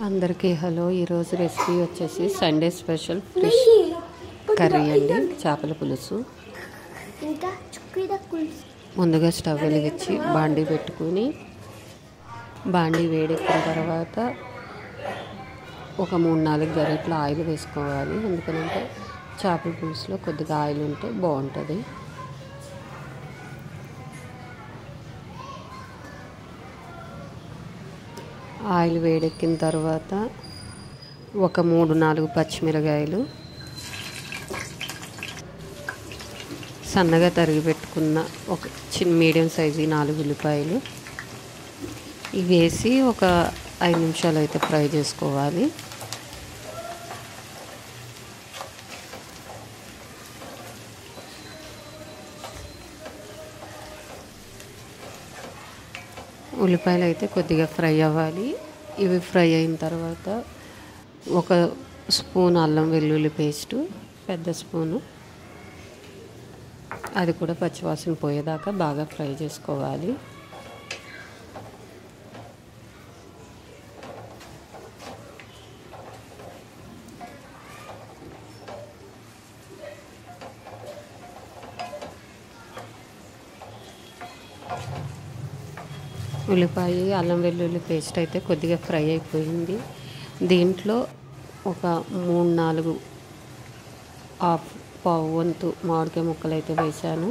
అందరికీ హలో. ఈరోజు రెసిపీ వచ్చేసి సండే స్పెషల్ ఫిష్ కర్రీ అండి, చేపల పులుసు. ముందుగా స్టవ్ వెలిగించి బాండీ పెట్టుకుని బాండీ వేడెక్కిన తర్వాత ఒక 3-4 గరిటెల ఆయిల్ వేసుకోవాలి. ఎందుకంటే చేపల పులుసులో కొద్దిగా ఆయిల్ ఉంటే బాగుంటుంది. ఆయిల్ వేడెక్కిన తర్వాత ఒక 3-4 పచ్చిమిరకాయలు, సన్నగా తరిగి పెట్టుకున్న ఒక మీడియం సైజు 4 ఉల్లిపాయలు ఇవి వేసి ఒక 5 నిమిషాలు అయితే ఫ్రై చేసుకోవాలి. ఉల్లిపాయలు అయితే కొద్దిగా ఫ్రై అవ్వాలి. ఇవి ఫ్రై అయిన తర్వాత ఒక స్పూన్ అల్లం వెల్లుల్లి పేస్టు, పెద్ద స్పూను, అది కూడా పచ్చివాసన పోయేదాకా బాగా ఫ్రై చేసుకోవాలి. ఉల్లిపాయ అల్లం వెల్లుల్లి పేస్ట్ అయితే కొద్దిగా ఫ్రై అయిపోయింది. దీంట్లో ఒక 3-4 పావు వంతు మామిడికాయ ముక్కలు అయితే వేసాను.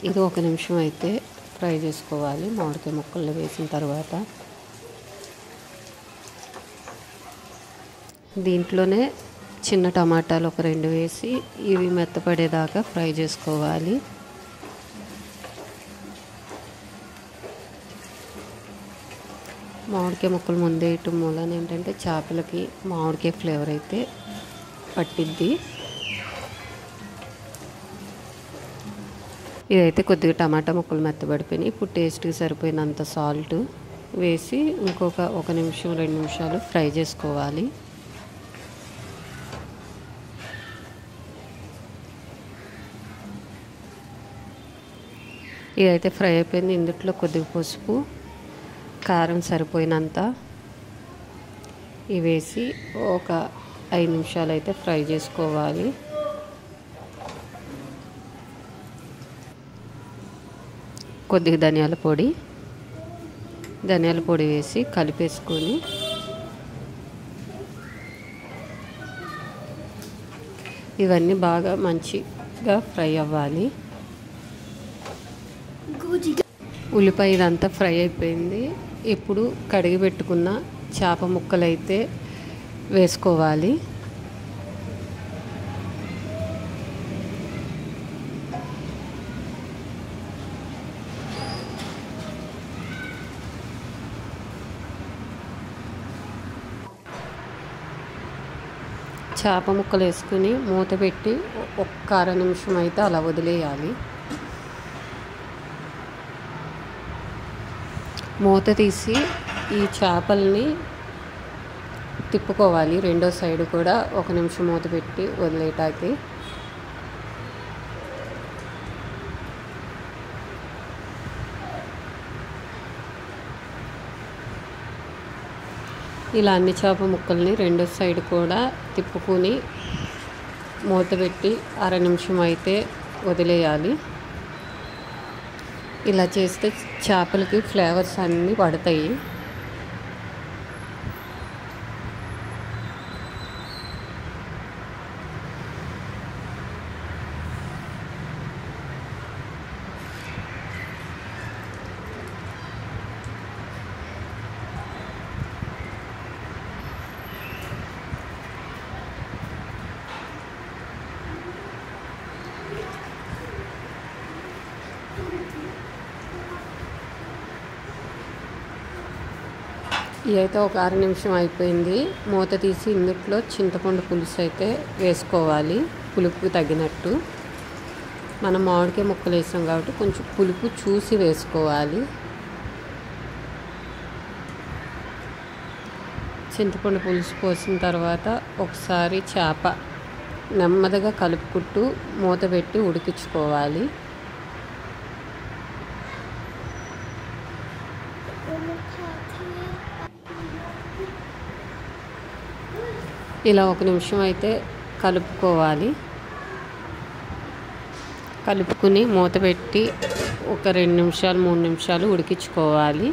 ఇది 1 నిమిషం అయితే ఫ్రై చేసుకోవాలి. మామిడికాయ ముక్కలు వేసిన తర్వాత దీంట్లోనే చిన్న టమాటాలు ఒక 2 వేసి ఇవి మెత్తపడేదాకా ఫ్రై చేసుకోవాలి. మామిడికాయ ముక్కలు ముందే వేయటం మూలన ఏంటంటే చేపలకి మామిడికాయ ఫ్లేవర్ అయితే పట్టిద్ది. ఇదైతే కొద్దిగా టమాటా ముక్కలు మెత్తబడిపోయినాయి. ఇప్పుడు టేస్ట్కి సరిపోయినంత సాల్ట్ వేసి ఇంకొక 1 నిమిషం 2 నిమిషాలు ఫ్రై చేసుకోవాలి. ఇదైతే ఫ్రై అయిపోయింది. ఇందులో కొద్దిగా పసుపు, కారం సరిపోయినంత ఇవి వేసి ఒక 5 నిమిషాలు అయితే ఫ్రై చేసుకోవాలి. కొద్దిగా ధనియాల పొడి వేసి కలిపేసుకొని ఇవన్నీ బాగా మంచిగా ఫ్రై అవ్వాలి. ఉల్లిపాయ ఇదంతా ఫ్రై అయిపోయింది. ఇప్పుడు కడిగి పెట్టుకున్న చేప ముక్కలు అయితే వేసుకోవాలి. చేప ముక్కలు వేసుకుని మూత పెట్టి ఒక్క 1/2 నిమిషం అయితే అలా వదిలేయాలి. మూత తీసి ఈ చేపల్ని తిప్పుకోవాలి. రెండో సైడ్ కూడా 1 నిమిషం మూత పెట్టి వదిలేటాకి ఇలా అన్ని చేప ముక్కల్ని రెండో సైడ్ కూడా తిప్పుకొని మూత పెట్టి 1/2 నిమిషం అయితే వదిలేయాలి. ఇలా చేస్తే చేపలకి ఫ్లేవర్స్ అన్నీ పడతాయి. ఇదైతే ఒక 1/2 నిమిషం అయిపోయింది. మూత తీసి ఇందులో చింతపండు పులుసు అయితే వేసుకోవాలి. పులుపుకి తగినట్టు మనం మామిడికాయ ముక్కలు వేసాం కాబట్టి కొంచెం పులుపు చూసి వేసుకోవాలి. చింతపండు పులుసు పోసిన తర్వాత ఒకసారి చేప నెమ్మదిగా కలుపుకుంటూ మూత పెట్టి ఉడికించుకోవాలి. ఇలా 1 నిమిషం అయితే కలుపుకోవాలి. కలుపుకుని మూత పెట్టి ఒక 2 నిమిషాలు 3 నిమిషాలు ఉడికించుకోవాలి.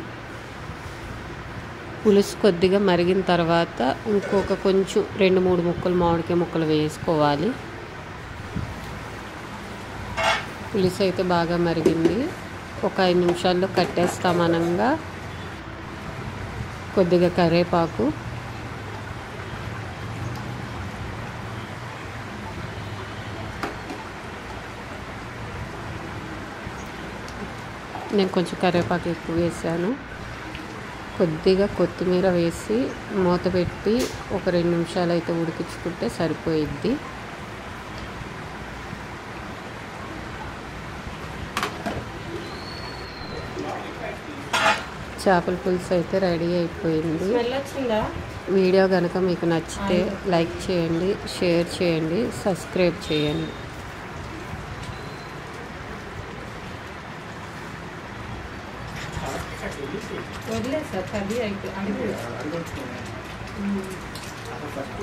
పులుసు కొద్దిగా మరిగిన తర్వాత ఇంకొక కొంచెం 2-3 ముక్కలు మామిడికాయ ముక్కలు వేసుకోవాలి. పులుసు అయితే బాగా మరిగింది. ఒక 5 నిమిషాల్లో కట్టేస్తామనంగా కొద్దిగా కరివేపాకు, నేను కొంచెం కరివేపాకు ఎక్కువ వేసాను. కొద్దిగా కొత్తిమీర వేసి మూత పెట్టి ఒక 2 నిమిషాలు అయితే ఉడికించుకుంటే సరిపోయిద్ది. చేపల పులుసు అయితే రెడీ అయిపోయింది. వీడియో కనుక మీకు నచ్చితే లైక్ చేయండి, షేర్ చేయండి, సబ్స్క్రైబ్ చేయండి. వదిలేసా కర్రీ అయితే ఫస్ట్